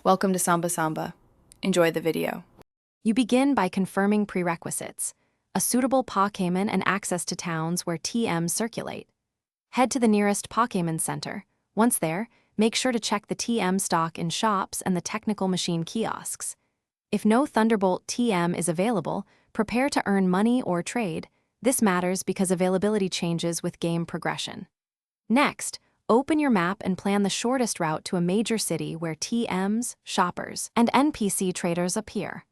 Welcome to Samba Samba. Enjoy the video. You begin by confirming prerequisites: a suitable Pokémon and access to towns where TMs circulate. Head to the nearest Pokémon Center. Once there, make sure to check the TM stock in shops and the technical machine kiosks. If no Thunderbolt-TM is available, prepare to earn money or trade. This matters because availability changes with game progression. Next, open your map and plan the shortest route to a major city where TMs, shoppers, and NPC traders appear.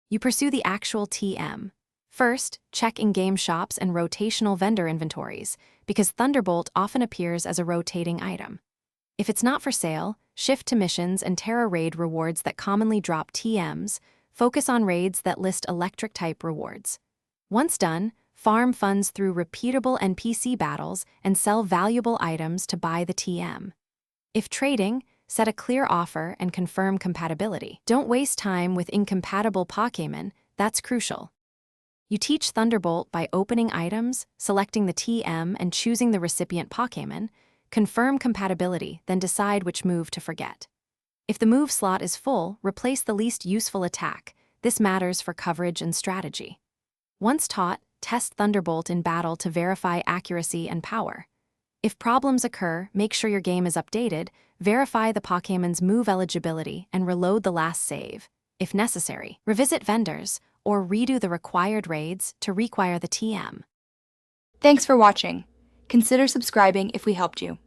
You pursue the actual TM. First, check in-game shops and rotational vendor inventories, because Thunderbolt often appears as a rotating item. If it's not for sale, shift to missions and Terra Raid rewards that commonly drop TMs. Focus on raids that list electric-type rewards. Once done, farm funds through repeatable NPC battles and sell valuable items to buy the TM. If trading, set a clear offer and confirm compatibility. Don't waste time with incompatible Pokémon, that's crucial. You teach Thunderbolt by opening items, selecting the TM, and choosing the recipient Pokémon. Confirm compatibility, then decide which move to forget. If the move slot is full, replace the least useful attack. This matters for coverage and strategy. Once taught, test Thunderbolt in battle to verify accuracy and power. If problems occur, make sure your game is updated, verify the Pokémon's move eligibility, and reload the last save. If necessary, revisit vendors, or redo the required raids to require the TM. Thanks for watching. Consider subscribing if we helped you.